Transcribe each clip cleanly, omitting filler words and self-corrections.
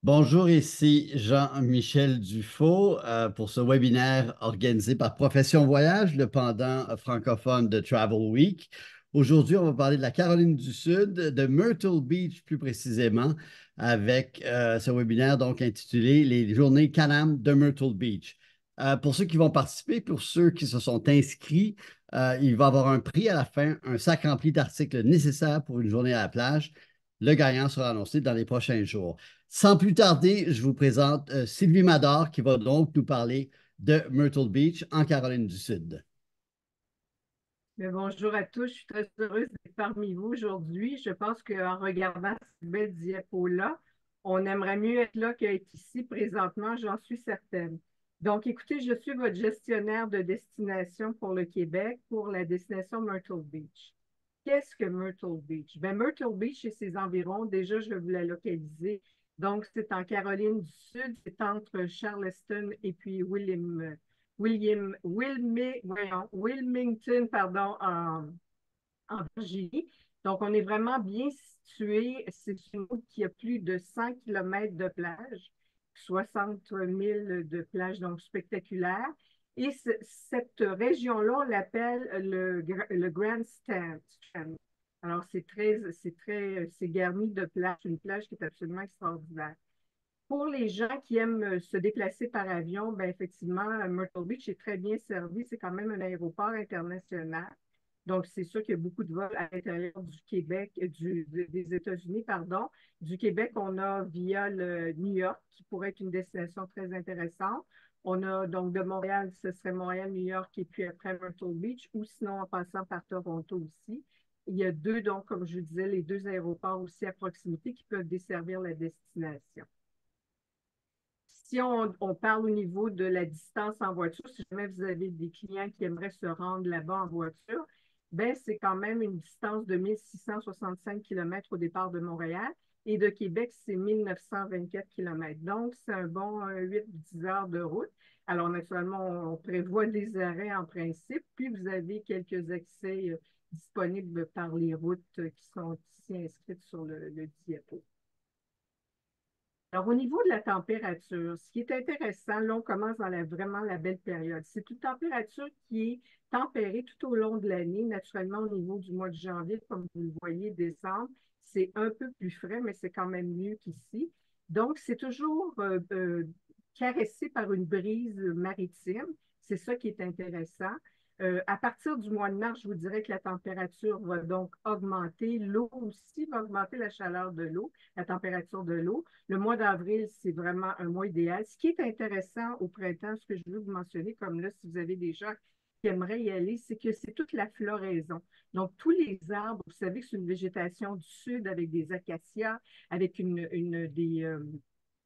Bonjour, ici Jean-Michel Dufault pour ce webinaire organisé par Profession Voyage, le pendant francophone de Travel Week. Aujourd'hui, on va parler de la Caroline du Sud, de Myrtle Beach plus précisément, avec ce webinaire donc intitulé Les Journées Can-Am de Myrtle Beach. Pour ceux qui vont participer, pour ceux qui se sont inscrits, il va y avoir un prix à la fin, un sac rempli d'articles nécessaires pour une journée à la plage. Le gagnant sera annoncé dans les prochains jours. Sans plus tarder, je vous présente Sylvie Mador qui va donc nous parler de Myrtle Beach en Caroline du Sud. Mais bonjour à tous, je suis très heureuse d'être parmi vous aujourd'hui. Je pense qu'en regardant cette belle diapo-là, on aimerait mieux être là qu'être ici présentement, j'en suis certaine. Donc, écoutez, je suis votre gestionnaire de destination pour le Québec pour la destination Myrtle Beach. Qu'est-ce que Myrtle Beach? Ben, Myrtle Beach et ses environs, déjà, je vais vous la localiser. Donc, c'est en Caroline du Sud, c'est entre Charleston et puis Wilmington, pardon, en Virginie. Donc, on est vraiment bien situé. C'est une route qui a plus de 100 kilomètres de plage, 60 000 de plages, donc spectaculaires. Et cette région-là, on l'appelle le Grand Stand. Alors, c'est garni de plages, une plage qui est absolument extraordinaire. Pour les gens qui aiment se déplacer par avion, ben effectivement, Myrtle Beach est très bien servi. C'est quand même un aéroport international. Donc, c'est sûr qu'il y a beaucoup de vols à l'intérieur du Québec, des États-Unis, pardon. Du Québec, on a via le New York, qui pourrait être une destination très intéressante. On a donc de Montréal, ce serait Montréal, New York, et puis après Myrtle Beach, ou sinon en passant par Toronto aussi. Il y a deux, donc, comme je disais, les deux aéroports aussi à proximité qui peuvent desservir la destination. Si on parle au niveau de la distance en voiture, si jamais vous avez des clients qui aimeraient se rendre là-bas en voiture, ben c'est quand même une distance de 1665 km au départ de Montréal et de Québec, c'est 1924 km. Donc, c'est un bon 8-10 heures de route. Alors, naturellement, on prévoit des arrêts en principe, puis vous avez quelques accès disponibles par les routes qui sont ici inscrites sur le diapo. Alors, au niveau de la température, ce qui est intéressant, là, on commence dans vraiment la belle période. C'est une température qui est tempérée tout au long de l'année. Naturellement, au niveau du mois de janvier, comme vous le voyez, décembre, c'est un peu plus frais, mais c'est quand même mieux qu'ici. Donc, c'est toujours caressé par une brise maritime. C'est ça qui est intéressant. À partir du mois de mars, je vous dirais que la température va donc augmenter. L'eau aussi va augmenter la chaleur de l'eau, la température de l'eau. Le mois d'avril, c'est vraiment un mois idéal. Ce qui est intéressant au printemps, ce que je veux vous mentionner, comme là, si vous avez des gens qui aimeraient y aller, c'est que c'est toute la floraison. Donc, tous les arbres, vous savez que c'est une végétation du sud avec des acacias, avec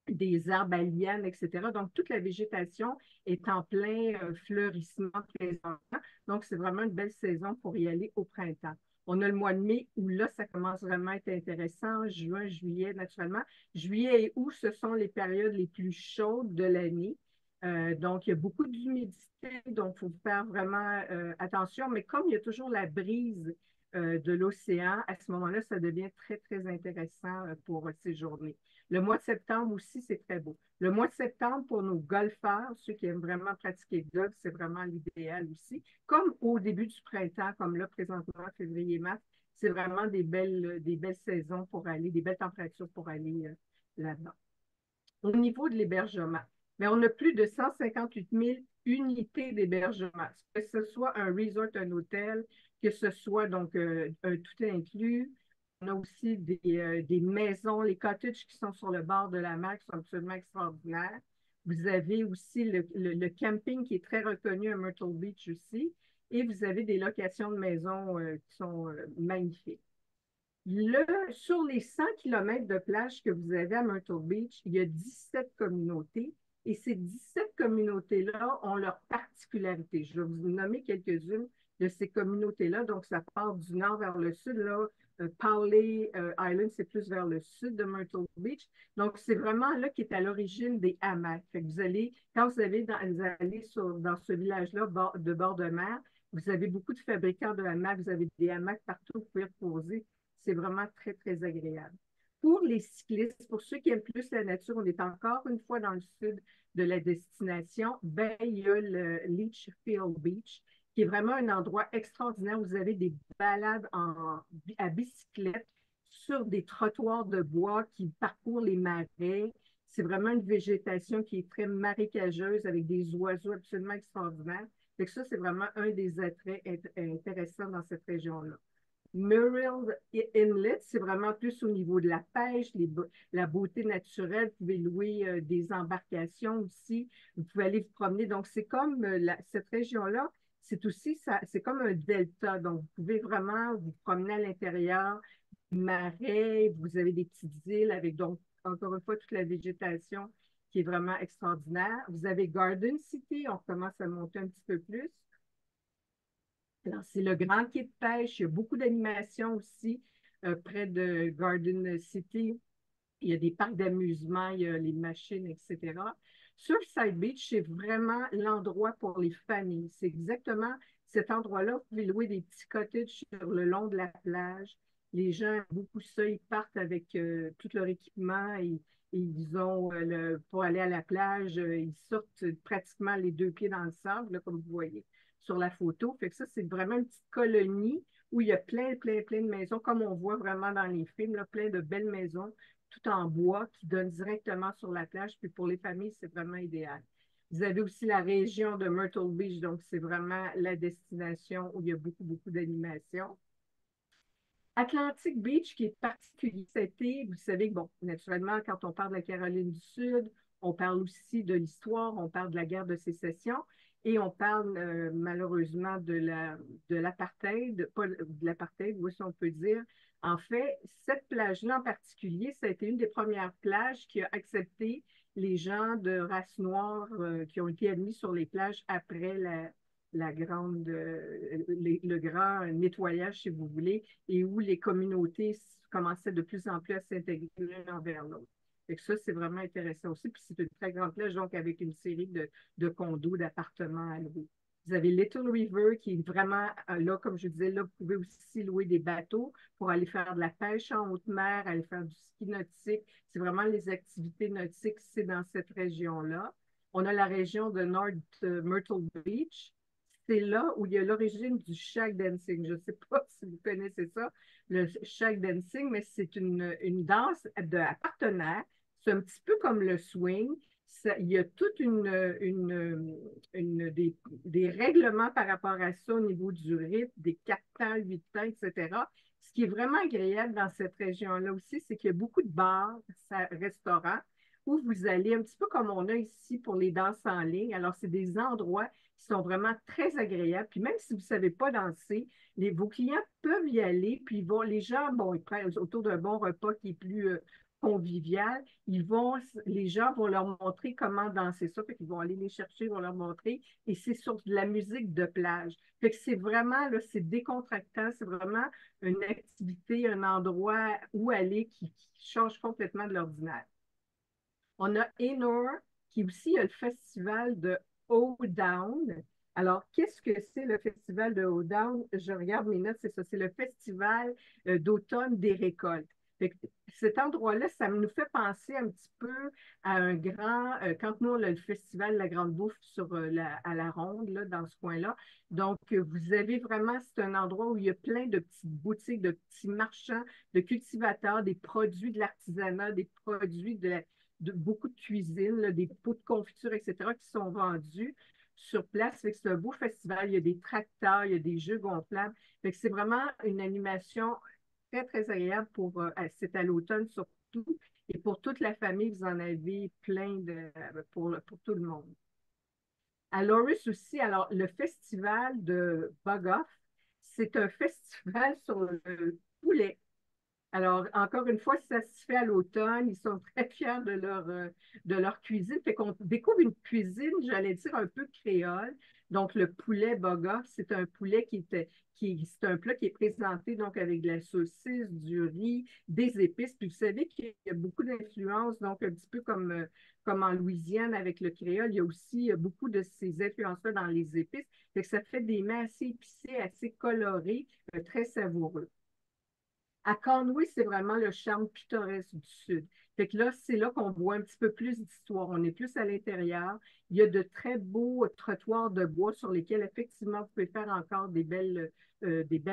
des arbres à lianes, etc. Donc, toute la végétation est en plein fleurissement présentement. Donc, c'est vraiment une belle saison pour y aller au printemps. On a le mois de mai où là, ça commence vraiment à être intéressant. Juin, juillet, naturellement. Juillet et août, ce sont les périodes les plus chaudes de l'année. Donc, il y a beaucoup d'humidité, donc il faut faire vraiment attention. Mais comme il y a toujours la brise de l'océan, à ce moment-là, ça devient très, très intéressant pour ces journées. Le mois de septembre aussi, c'est très beau. Le mois de septembre, pour nos golfeurs, ceux qui aiment vraiment pratiquer le golf, c'est vraiment l'idéal aussi. Comme au début du printemps, comme là, présentement, février-mars, c'est vraiment des belles saisons pour aller, des belles températures pour aller là-bas. Au niveau de l'hébergement, mais on a plus de 158 000 unités d'hébergement, que ce soit un resort, un hôtel, que ce soit donc un tout inclus. On a aussi des maisons, les cottages qui sont sur le bord de la mer, qui sont absolument extraordinaires. Vous avez aussi le camping qui est très reconnu à Myrtle Beach aussi. Et vous avez des locations de maisons qui sont magnifiques. Sur les 100 kilomètres de plage que vous avez à Myrtle Beach, il y a 17 communautés et ces 17 communautés-là ont leurs particularités. Je vais vous nommer quelques-unes de ces communautés-là. Donc, ça part du nord vers le sud. Là, Powley Island, c'est plus vers le sud de Myrtle Beach. Donc, c'est vraiment là qui est à l'origine des hamacs. Fait que vous allez, quand vous allez dans ce village-là de bord de mer, vous avez beaucoup de fabricants de hamacs, vous avez des hamacs partout, vous pouvez reposer. C'est vraiment très, très agréable. Pour les cyclistes, pour ceux qui aiment plus la nature, on est encore une fois dans le sud de la destination. Ben, il y a le Litchfield Beach, qui est vraiment un endroit extraordinaire où vous avez des balades à bicyclette sur des trottoirs de bois qui parcourent les marais. C'est vraiment une végétation qui est très marécageuse avec des oiseaux absolument extraordinaires. Donc ça, c'est vraiment un des attraits intéressants dans cette région-là. Muriel Inlet, c'est vraiment plus au niveau de la pêche, la beauté naturelle. Vous pouvez louer des embarcations aussi. Vous pouvez aller vous promener. Donc, c'est comme cette région-là, c'est aussi ça, c'est comme un delta. Donc, vous pouvez vraiment vous promener à l'intérieur, marais, vous avez des petites îles avec donc, encore une fois, toute la végétation qui est vraiment extraordinaire. Vous avez Garden City, on commence à monter un petit peu plus. Alors, c'est le grand quai de pêche. Il y a beaucoup d'animations aussi près de Garden City. Il y a des parcs d'amusement, il y a les machines, etc. Surfside Beach, c'est vraiment l'endroit pour les familles. C'est exactement cet endroit-là. Vous pouvez louer des petits cottages sur le long de la plage. Les gens aiment beaucoup ça. Ils partent avec tout leur équipement et ils ont, pour aller à la plage, ils sortent pratiquement les deux pieds dans le sable, là, comme vous voyez sur la photo. Fait que ça, c'est vraiment une petite colonie où il y a plein de maisons, comme on voit vraiment dans les films, là, plein de belles maisons tout en bois qui donnent directement sur la plage. Puis pour les familles, c'est vraiment idéal. Vous avez aussi la région de Myrtle Beach, donc c'est vraiment la destination où il y a beaucoup d'animation. Atlantic Beach, qui est particulier cet été, vous savez que, bon, naturellement, quand on parle de la Caroline du Sud, on parle aussi de l'histoire, on parle de la guerre de sécession et on parle malheureusement de l'apartheid, pas de l'apartheid, oui, si on peut dire. En fait, cette plage-là en particulier, ça a été une des premières plages qui a accepté les gens de race noire qui ont été admis sur les plages après le grand nettoyage, si vous voulez, et où les communautés commençaient de plus en plus à s'intégrer l'une envers l'autre. Et ça, c'est vraiment intéressant aussi. Puis c'est une très grande plage, donc avec une série de condos, d'appartements à louer. Vous avez Little River qui est vraiment là, comme je disais, là, vous pouvez aussi louer des bateaux pour aller faire de la pêche en haute mer, aller faire du ski nautique. C'est vraiment les activités nautiques, c'est dans cette région-là. On a la région de North Myrtle Beach. C'est là où il y a l'origine du shag dancing. Je ne sais pas si vous connaissez ça, le shag dancing, mais c'est une danse à partenaire. C'est un petit peu comme le swing. Il y a toute des règlements par rapport à ça au niveau du rythme, des 4 temps, 8 temps, etc. Ce qui est vraiment agréable dans cette région-là aussi, c'est qu'il y a beaucoup de bars, restaurants, où vous allez, un petit peu comme on a ici pour les danses en ligne. Alors, c'est des endroits qui sont vraiment très agréables. Puis même si vous ne savez pas danser, vos clients peuvent y aller, puis les gens, bon, ils prennent autour d'un bon repas qui est plus convivial, les gens vont leur montrer comment danser ça, puis ils vont aller les chercher, ils vont leur montrer, et c'est sur de la musique de plage. Fait que c'est vraiment, là, c'est décontractant, c'est vraiment une activité, un endroit où aller qui change complètement de l'ordinaire. On a Enor, qui aussi a le festival de Hoedown. Alors, qu'est-ce que c'est le festival de Hoedown? Je regarde mes notes, c'est ça, c'est le festival d'automne des récoltes. Cet endroit-là, ça nous fait penser un petit peu à un grand, quand nous, on a le festival de la Grande Bouffe à la Ronde, là, dans ce coin-là. Donc, vous avez vraiment, c'est un endroit où il y a plein de petites boutiques, de petits marchands, de cultivateurs, des produits de l'artisanat, des produits beaucoup de cuisine, là, des pots de confiture, etc., qui sont vendus sur place. C'est un beau festival. Il y a des tracteurs, il y a des jeux gonflables. C'est vraiment une animation très agréable c'est à l'automne surtout. Et pour toute la famille, vous en avez plein pour tout le monde. À Loris aussi, alors le festival de Bug Off, c'est un festival sur le poulet. Alors, encore une fois, ça se fait à l'automne. Ils sont très fiers de leur cuisine. Fait qu'on découvre une cuisine, j'allais dire, un peu créole. Donc, le poulet boga, c'est un poulet c'est un plat qui est présenté donc avec de la saucisse, du riz, des épices. Puis vous savez qu'il y a beaucoup d'influences, donc un petit peu comme en Louisiane avec le créole, il y a aussi beaucoup de ces influences-là dans les épices. Fait que ça fait des mets assez épicés, assez colorés, très savoureux. À Conway, c'est vraiment le charme pittoresque du Sud. Fait que là, c'est là qu'on voit un petit peu plus d'histoire. On est plus à l'intérieur. Il y a de très beaux trottoirs de bois sur lesquels, effectivement, vous pouvez faire encore des belles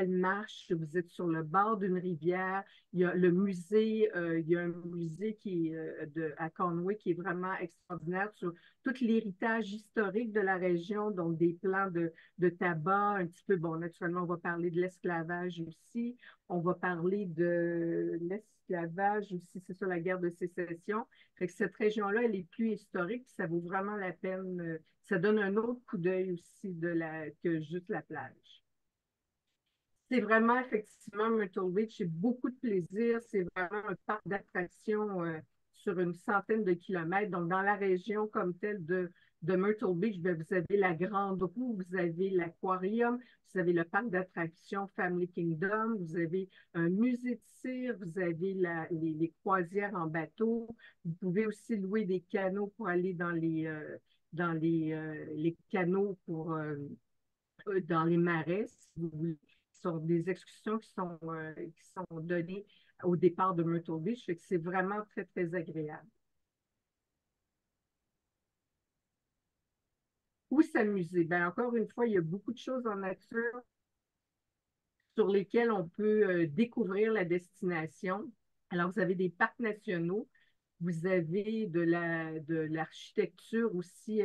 marches. Vous êtes sur le bord d'une rivière. Il y a le musée, il y a un musée à Conway qui est vraiment extraordinaire sur tout l'héritage historique de la région, donc des plants de tabac, un petit peu, bon, naturellement, on va parler de l'esclavage aussi. On va parler de l'esclavage aussi, c'est sur la guerre de sécession. Fait que cette région-là, elle est plus historique, ça vaut vraiment la peine. Ça donne un autre coup d'œil aussi que juste la plage. C'est vraiment effectivement Myrtle Beach, c'est beaucoup de plaisir. C'est vraiment un parc d'attractions sur une centaine de kilomètres. Donc, dans la région comme telle de Myrtle Beach, ben, vous avez la Grande Roue, vous avez l'aquarium, vous avez le parc d'attractions Family Kingdom, vous avez un musée de cire, vous avez les croisières en bateau. Vous pouvez aussi louer des canots pour aller les canaux dans les marais, si vous voulez. Ce sont des excursions qui sont données au départ de Myrtle Beach, fait que c'est vraiment très, très agréable. Où s'amuser? Ben, encore une fois, il y a beaucoup de choses en nature sur lesquelles on peut découvrir la destination. Alors, vous avez des parcs nationaux, vous avez de l'architecture aussi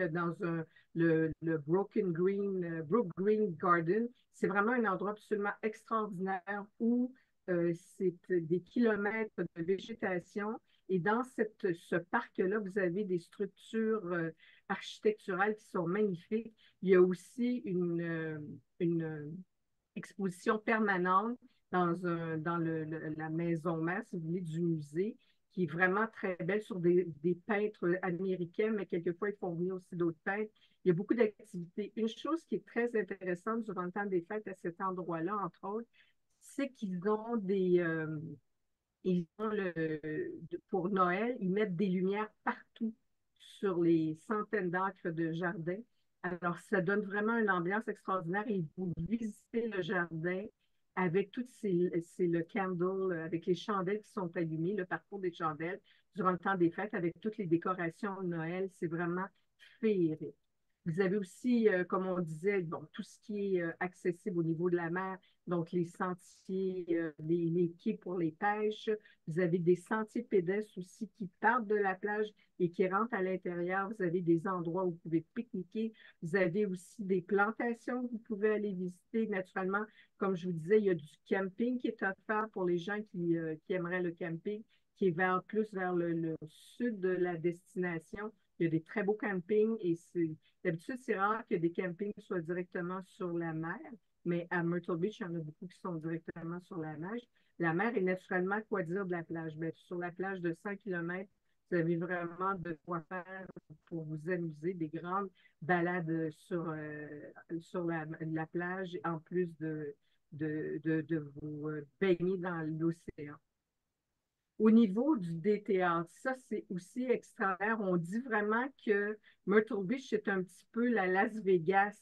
le Brook Green Garden. C'est vraiment un endroit absolument extraordinaire où c'est des kilomètres de végétation. Et dans ce parc-là, vous avez des structures architecturales qui sont magnifiques. Il y a aussi une exposition permanente dans la maison mère, si vous voulez, du musée, qui est vraiment très belle sur des peintres américains, mais quelquefois, ils font venir aussi d'autres peintres. Il y a beaucoup d'activités. Une chose qui est très intéressante durant le temps des fêtes à cet endroit-là, entre autres, c'est ils ont pour Noël, ils mettent des lumières partout sur les centaines d'acres de jardin. Alors, ça donne vraiment une ambiance extraordinaire et vous visitez le jardin avec c'est le candle, avec les chandelles qui sont allumées, le parcours des chandelles durant le temps des fêtes avec toutes les décorations de Noël. C'est vraiment féerique. Vous avez aussi, comme on disait, bon, tout ce qui est accessible au niveau de la mer, donc les sentiers, les quais pour les pêches. Vous avez des sentiers pédestres aussi qui partent de la plage et qui rentrent à l'intérieur. Vous avez des endroits où vous pouvez pique-niquer. Vous avez aussi des plantations que vous pouvez aller visiter. Naturellement, comme je vous disais, il y a du camping qui est offert pour les gens qui aimeraient le camping, qui est plus vers le sud de la destination. Il y a des très beaux campings et d'habitude, c'est rare que des campings soient directement sur la mer, mais à Myrtle Beach, il y en a beaucoup qui sont directement sur la mer. La mer est naturellement, quoi dire de la plage? Bien, sur la plage de 100 km, vous avez vraiment de quoi faire pour vous amuser, des grandes balades sur la plage, en plus de vous baigner dans l'océan. Au niveau des théâtres, ça, c'est aussi extraordinaire. On dit vraiment que Myrtle Beach, c'est un petit peu la Las Vegas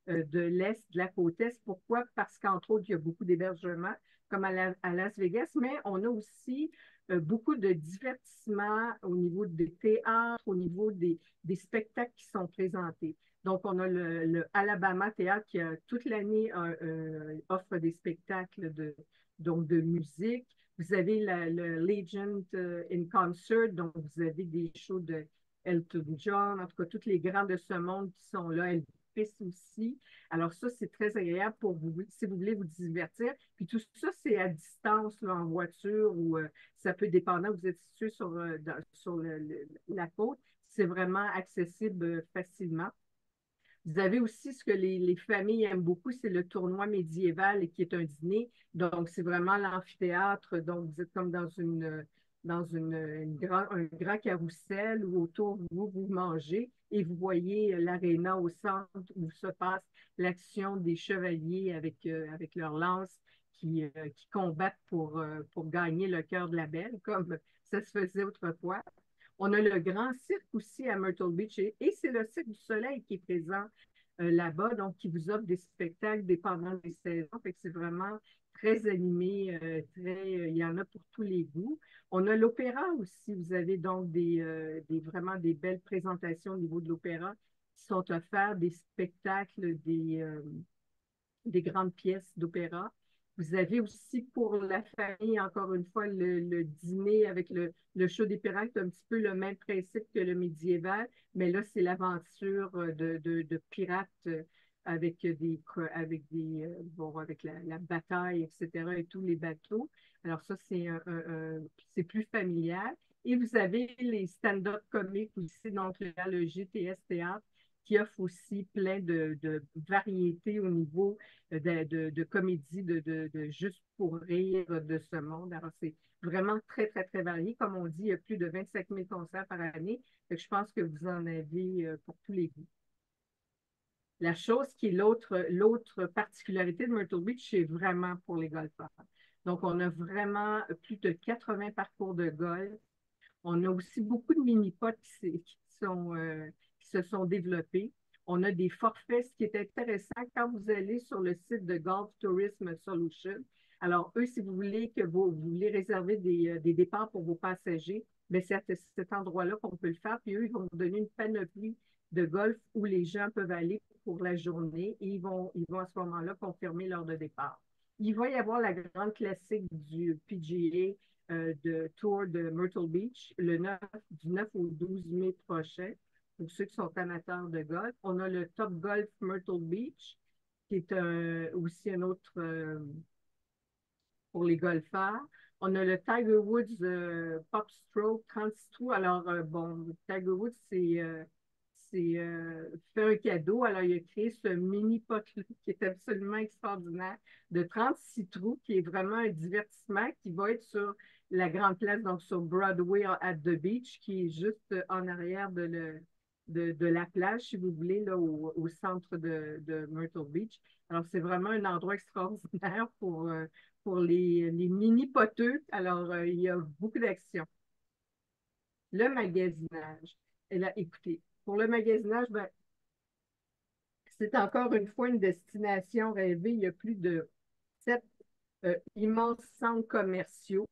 de l'Est, de la côte Est. Pourquoi? Parce qu'entre autres, il y a beaucoup d'hébergements, comme à Las Vegas, mais on a aussi beaucoup de divertissements au niveau des théâtres, au niveau des spectacles qui sont présentés. Donc, on a le Alabama Théâtre qui, toute l'année, offre des spectacles donc de musique. Vous avez le Legend in Concert, donc vous avez des shows de Elton John, en tout cas, tous les grands de ce monde qui sont là, Elvis aussi. Alors ça, c'est très agréable pour vous, si vous voulez vous divertir. Puis tout ça, c'est à distance, là, en voiture, ou ça peut dépendre, vous êtes situé sur la côte, c'est vraiment accessible facilement. Vous avez aussi ce que les familles aiment beaucoup, c'est le tournoi médiéval qui est un dîner. Donc, c'est vraiment l'amphithéâtre. Donc, vous êtes comme un grand carrousel où autour de vous, vous mangez et vous voyez l'aréna au centre où se passe l'action des chevaliers avec leurs lances qui combattent pour gagner le cœur de la belle, comme ça se faisait autrefois. On a le grand cirque aussi à Myrtle Beach et c'est le Cirque du Soleil qui est présent là-bas, donc qui vous offre des spectacles dépendant des saisons. Fait que c'est vraiment très animé, il y en a pour tous les goûts. On a l'opéra aussi. Vous avez donc vraiment des belles présentations au niveau de l'opéra qui sont offerts, des spectacles, des grandes pièces d'opéra. Vous avez aussi pour la famille, encore une fois, le dîner avec le show des pirates, un petit peu le même principe que le médiéval, mais là, c'est l'aventure de pirates avec la bataille, etc., et tous les bateaux. Alors ça, c'est plus familial. Et vous avez les stand-up comiques aussi, donc le GTS Théâtre, qui offre aussi plein de variétés au niveau de comédie, juste pour rire de ce monde. Alors, c'est vraiment très, très, très varié. Comme on dit, il y a plus de 25 000 concerts par année. Donc, je pense que vous en avez pour tous les goûts. La chose qui est l'autre particularité de Myrtle Beach, c'est vraiment pour les golfeurs. Donc, on a vraiment plus de 80 parcours de golf. On a aussi beaucoup de mini-pots qui se sont développés. On a des forfaits, ce qui est intéressant quand vous allez sur le site de Golf Tourism Solutions. Alors, eux, si vous voulez vous voulez réserver des départs pour vos passagers, mais c'est à cet endroit-là qu'on peut le faire. Puis eux, ils vont vous donner une panoplie de golf où les gens peuvent aller pour la journée et ils vont à ce moment-là confirmer l'heure de départ. Il va y avoir la grande classique du PGA de Tour de Myrtle Beach du 9 au 12 mai prochain, pour ceux qui sont amateurs de golf. On a le Top Golf Myrtle Beach, qui est aussi un autre pour les golfeurs. On a le Tiger Woods Pop Stroke 36 trous. Alors, bon, Tiger Woods, fait un cadeau. Alors, il a créé ce mini pot qui est absolument extraordinaire de 36 trous, qui est vraiment un divertissement qui va être sur la grande place, donc sur Broadway at the Beach, qui est juste en arrière de la plage, si vous voulez, là, au centre de Myrtle Beach. Alors, c'est vraiment un endroit extraordinaire pour les mini-poteux. Alors, il y a beaucoup d'actions. Le magasinage. Et là, écoutez, pour le magasinage, ben, c'est encore une fois une destination rêvée. Il y a plus de 7 immenses centres commerciaux,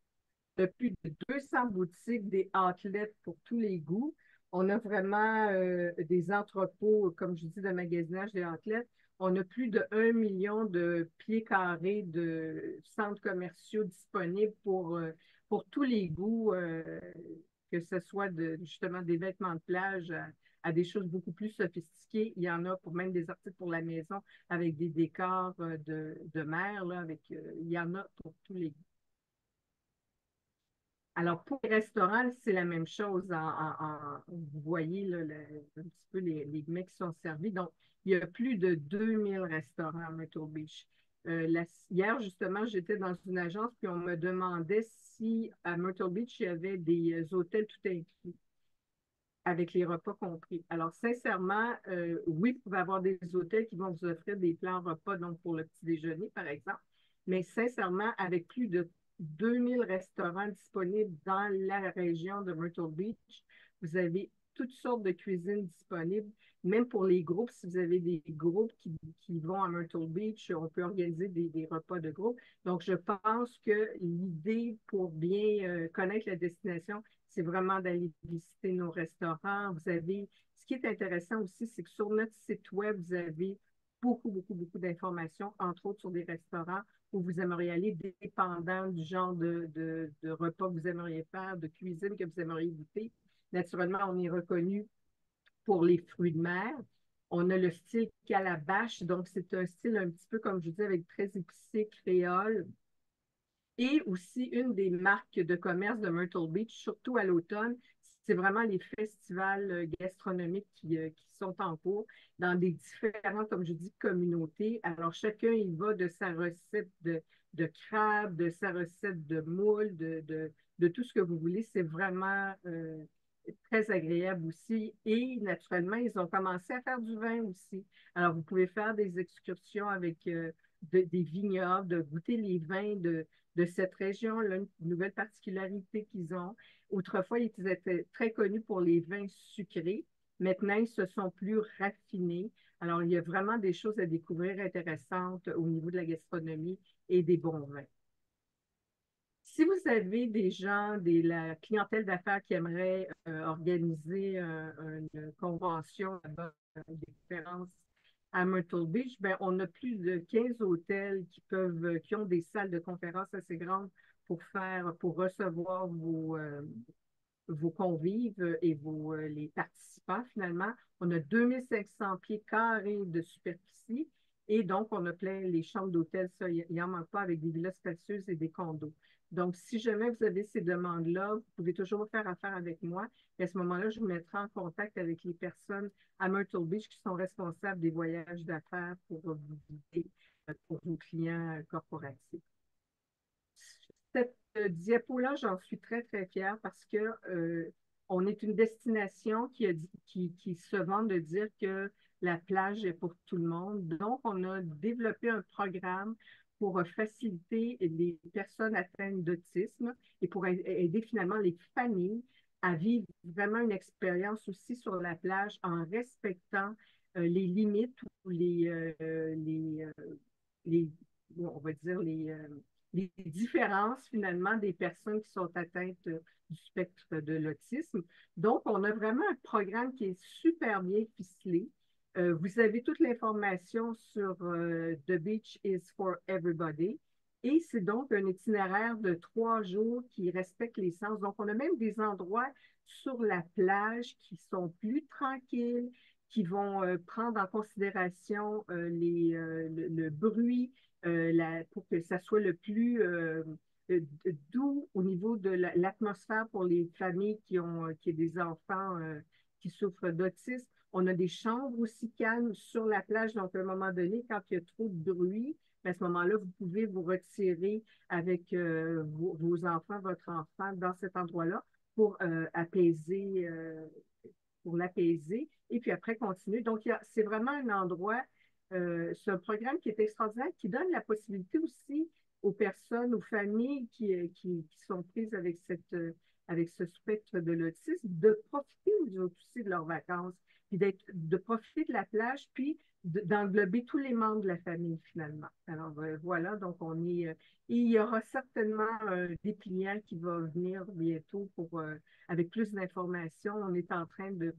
plus de 200 boutiques, des outlets pour tous les goûts. On a vraiment des entrepôts, comme je dis, de magasinage des outlets. On a plus de 1 million de pieds carrés de centres commerciaux disponibles pour tous les goûts, que ce soit justement des vêtements de plage à des choses beaucoup plus sophistiquées. Il y en a pour même des articles pour la maison avec des décors de mer, là, il y en a pour tous les goûts. Alors, pour les restaurants, c'est la même chose. Vous voyez là, un petit peu les mets qui sont servis. Donc, il y a plus de 2000 restaurants à Myrtle Beach. Hier, justement, j'étais dans une agence, puis on me demandait si à Myrtle Beach, il y avait des hôtels tout inclus, avec les repas compris. Alors, sincèrement, oui, vous pouvez avoir des hôtels qui vont vous offrir des plans repas, donc pour le petit déjeuner, par exemple. Mais sincèrement, avec plus de 2000 restaurants disponibles dans la région de Myrtle Beach, vous avez toutes sortes de cuisines disponibles. Même pour les groupes, si vous avez des groupes qui vont à Myrtle Beach, on peut organiser des repas de groupe. Donc, je pense que l'idée pour bien connaître la destination, c'est vraiment d'aller visiter nos restaurants. Ce qui est intéressant aussi, c'est que sur notre site web, vous avez beaucoup, beaucoup, beaucoup d'informations, entre autres sur des restaurants où vous aimeriez aller, dépendant du genre de repas que vous aimeriez faire, de cuisine que vous aimeriez goûter. Naturellement, on est reconnu pour les fruits de mer. On a le style calabash, donc c'est un style un petit peu, comme je vous dis, avec très épicé, créole. Et aussi, une des marques de commerce de Myrtle Beach, surtout à l'automne, c'est vraiment les festivals gastronomiques qui sont en cours dans des différentes, comme je dis, communautés. Alors, chacun y va de sa recette de crabe, de sa recette de moule, de tout ce que vous voulez. C'est vraiment très agréable aussi. Et naturellement, ils ont commencé à faire du vin aussi. Alors, vous pouvez faire des excursions avec des vignobles, de goûter les vins de cette région-là, une nouvelle particularité qu'ils ont. Autrefois, ils étaient très connus pour les vins sucrés. Maintenant, ils se sont plus raffinés. Alors, il y a vraiment des choses à découvrir intéressantes au niveau de la gastronomie et des bons vins. Si vous avez des gens, la clientèle d'affaires qui aimerait organiser une convention là-bas, des conférences à Myrtle Beach, ben, on a plus de 15 hôtels qui ont des salles de conférences assez grandes pour recevoir vos convives et les participants finalement. On a 2500 pieds carrés de superficie et donc on a plein les chambres d'hôtel, ça, il n'y en manque pas avec des villas spacieuses et des condos. Donc, si jamais vous avez ces demandes-là, vous pouvez toujours faire affaire avec moi. Et à ce moment-là, je vous mettrai en contact avec les personnes à Myrtle Beach qui sont responsables des voyages d'affaires pour vous guider pour vos clients corporatifs. Cette diapo-là, j'en suis très, très fière parce que on est une destination qui se vante de dire que la plage est pour tout le monde. Donc, on a développé un programme pour faciliter les personnes atteintes d'autisme et pour aider finalement les familles à vivre vraiment une expérience aussi sur la plage en respectant les limites ou les, on va dire, les différences finalement des personnes qui sont atteintes du spectre de l'autisme. Donc, on a vraiment un programme qui est super bien ficelé. Vous avez toute l'information sur The Beach is for Everybody. Et c'est donc un itinéraire de 3 jours qui respecte les sens. Donc, on a même des endroits sur la plage qui sont plus tranquilles, qui vont prendre en considération le bruit, pour que ça soit le plus doux au niveau de l'atmosphère pour les familles qui ont des enfants qui souffrent d'autisme. On a des chambres aussi calmes sur la plage, donc à un moment donné, quand il y a trop de bruit, à ce moment-là, vous pouvez vous retirer avec vos enfants, votre enfant dans cet endroit-là pour pour l'apaiser et puis après continuer. Donc, c'est vraiment un endroit, c'est un programme qui est extraordinaire, qui donne la possibilité aussi aux personnes, aux familles qui sont prises avec ce spectre de l'autisme, de profiter aussi de leurs vacances, puis de profiter de la plage, puis d'englober tous les membres de la famille finalement. Alors voilà, donc il y aura certainement un dépliant qui va venir bientôt avec plus d'informations. On est en train de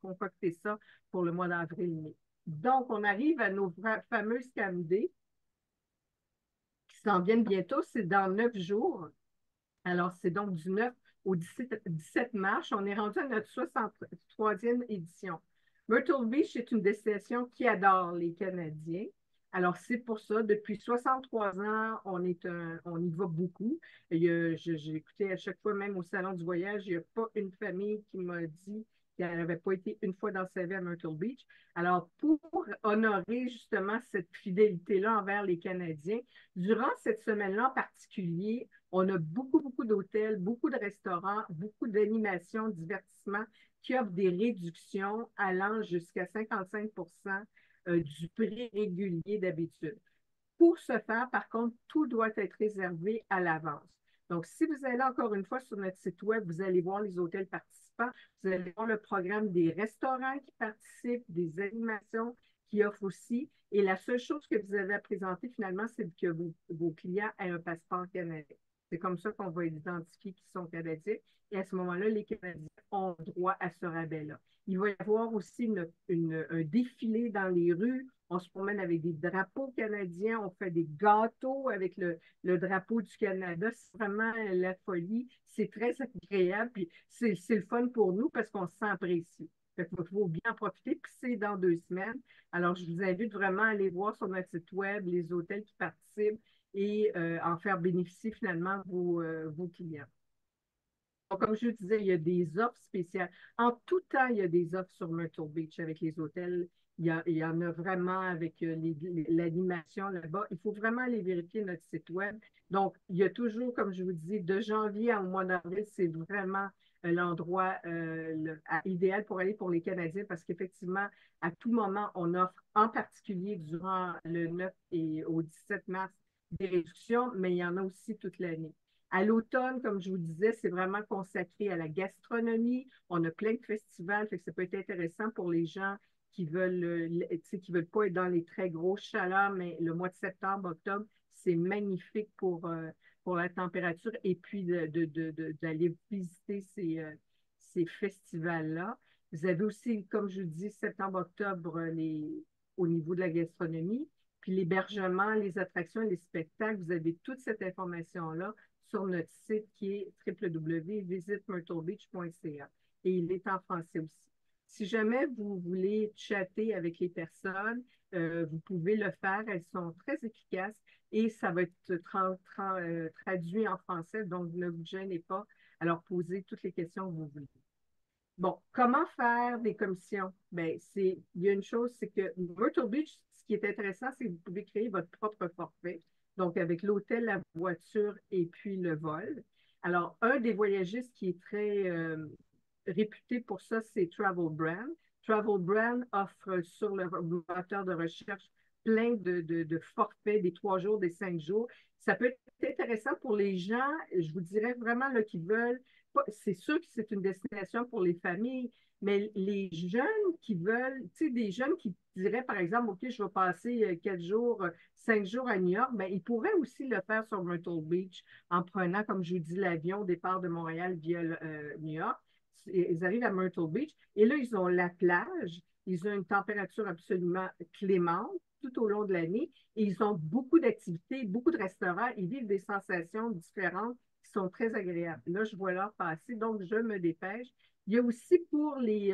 concocter ça pour le mois d'avril-mai. Donc, on arrive à nos fameuses CAMD qui s'en viennent bientôt. C'est dans 9 jours. Alors, c'est donc du 9 au 17 mars. On est rendu à notre 63e édition. Myrtle Beach est une destination qui adore les Canadiens. Alors, c'est pour ça, depuis 63 ans, on y va beaucoup. J'ai écouté à chaque fois, même au Salon du voyage, il n'y a pas une famille qui m'a dit qu'elle n'avait pas été une fois dans sa vie à Myrtle Beach. Alors, pour honorer justement cette fidélité-là envers les Canadiens, durant cette semaine-là en particulier, on a beaucoup, beaucoup d'hôtels, beaucoup de restaurants, beaucoup d'animations, divertissements qui offrent des réductions allant jusqu'à 55 du prix régulier d'habitude. Pour ce faire, par contre, tout doit être réservé à l'avance. Donc, si vous allez encore une fois sur notre site web, vous allez voir les hôtels participants, vous allez voir le programme des restaurants qui participent, des animations qui offrent aussi. Et la seule chose que vous avez à présenter finalement, c'est que vos clients aient un passeport canadien. C'est comme ça qu'on va identifier qu'ils sont Canadiens. Et à ce moment-là, les Canadiens ont droit à ce rabais-là. Il va y avoir aussi un défilé dans les rues. On se promène avec des drapeaux canadiens, on fait des gâteaux avec le drapeau du Canada. C'est vraiment la folie. C'est très agréable. Puis c'est le fun pour nous parce qu'on se sent apprécié. Il faut bien en profiter. Puis c'est dans 2 semaines. Alors, je vous invite vraiment à aller voir sur notre site web les hôtels qui participent et en faire bénéficier finalement vos clients. Donc, comme je vous disais, il y a des offres spéciales. En tout temps, il y a des offres sur Myrtle Beach avec les hôtels. Il y en a vraiment avec l'animation là-bas. Il faut vraiment aller vérifier notre site web. Donc, il y a toujours, comme je vous dis, de janvier au mois d'avril, c'est vraiment l'endroit idéal pour aller pour les Canadiens parce qu'effectivement, à tout moment, on offre en particulier durant le 9 et au 17 mars des réductions, mais il y en a aussi toute l'année. À l'automne, comme je vous disais, c'est vraiment consacré à la gastronomie. On a plein de festivals, fait que ça peut être intéressant pour les gens tu sais, qui veulent pas être dans les très grosses chaleurs, mais le mois de septembre, octobre, c'est magnifique pour la température et puis d'aller visiter ces festivals-là. Vous avez aussi, comme je vous dis, septembre, octobre, au niveau de la gastronomie. Puis l'hébergement, les attractions et les spectacles, vous avez toute cette information-là sur notre site qui est www.visitmyrtlebeach.ca. Et il est en français aussi. Si jamais vous voulez chatter avec les personnes, vous pouvez le faire. Elles sont très efficaces et ça va être traduit en français, donc ne vous gênez pas à leur poser toutes les questions que vous voulez. Bon, comment faire des commissions? Ben, il y a une chose, c'est que Myrtle Beach, ce qui est intéressant, c'est que vous pouvez créer votre propre forfait, donc avec l'hôtel, la voiture et puis le vol. Alors, un des voyagistes qui est très réputé pour ça, c'est Travel Brand. Travel Brand offre sur le moteur de recherche plein de forfaits, des 3 jours, des 5 jours. Ça peut être intéressant pour les gens, je vous dirais vraiment là, qui veulent c'est sûr que c'est une destination pour les familles, mais les jeunes qui veulent, tu sais, des jeunes qui diraient, par exemple, OK, je vais passer 4 jours, 5 jours à New York, ben, ils pourraient aussi le faire sur Myrtle Beach en prenant, comme je vous dis, l'avion au départ de Montréal via New York. Ils arrivent à Myrtle Beach et là, ils ont la plage, ils ont une température absolument clémente tout au long de l'année et ils ont beaucoup d'activités, beaucoup de restaurants, ils vivent des sensations différentes qui sont très agréables. Là, je vois l'heure passer, donc je me dépêche. Il y a aussi pour les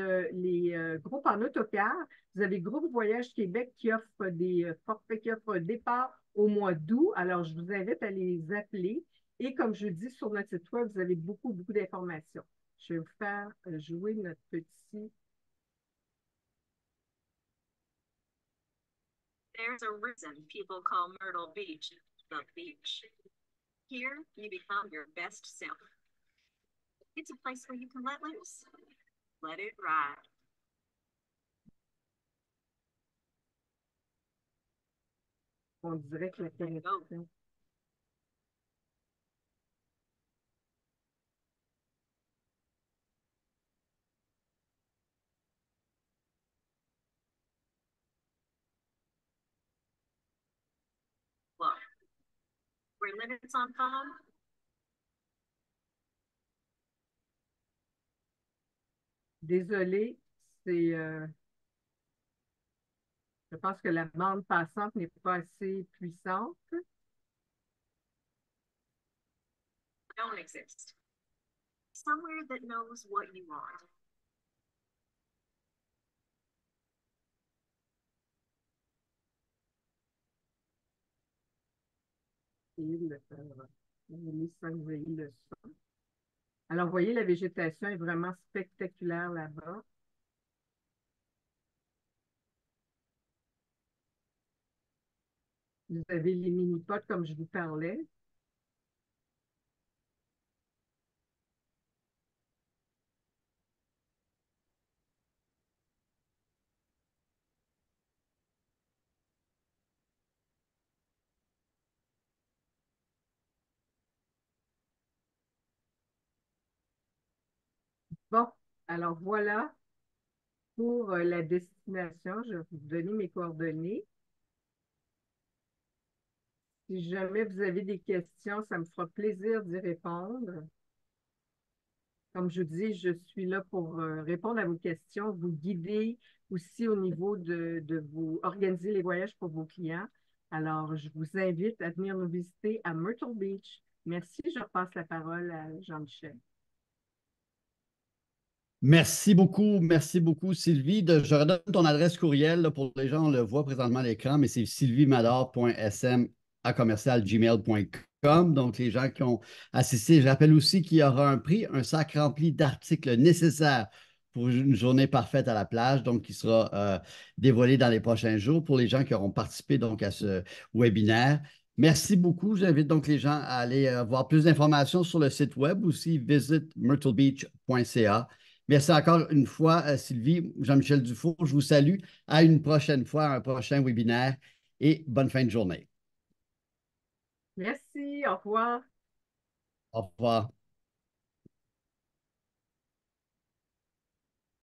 groupes en autocar, vous avez Groupe Voyage Québec qui offre des forfaits, qui offre un départ au mois d'août. Alors, je vous invite à les appeler. Et comme je dis sur notre site web, vous avez beaucoup, beaucoup d'informations. Je vais vous faire jouer notre petit. There's a reason people call Myrtle Beach the beach. Here, you become your best self. It's a place where you can let loose. Let it ride. On dirait que la connexion. Look, where limits on calm, Désolée, c'est. Je pense que la bande passante n'est pas assez puissante. don't exist. Somewhere that knows what you want. Alors, vous voyez, la végétation est vraiment spectaculaire là-bas. Vous avez les mini-potes comme je vous parlais. Bon, alors voilà pour la destination. Je vais vous donner mes coordonnées. Si jamais vous avez des questions, ça me fera plaisir d'y répondre. Comme je vous dis, je suis là pour répondre à vos questions, vous guider aussi au niveau de vous organiser les voyages pour vos clients. Alors, je vous invite à venir nous visiter à Myrtle Beach. Merci, je repasse la parole à Jean-Michel. Merci beaucoup, Sylvie. Je redonne ton adresse courriel là, pour les gens, on le voit présentement à l'écran, mais c'est sylviemador.sm@gmail.com. Donc, les gens qui ont assisté, je rappelle aussi qu'il y aura un prix, un sac rempli d'articles nécessaires pour une journée parfaite à la plage, donc qui sera dévoilé dans les prochains jours pour les gens qui auront participé donc à ce webinaire. Merci beaucoup. J'invite donc les gens à aller voir plus d'informations sur le site web aussi, visitmyrtlebeach.ca. Merci encore une fois, Sylvie, Jean-Michel Dufault. Je vous salue. À une prochaine fois, un prochain webinaire et bonne fin de journée. Merci, au revoir. Au revoir.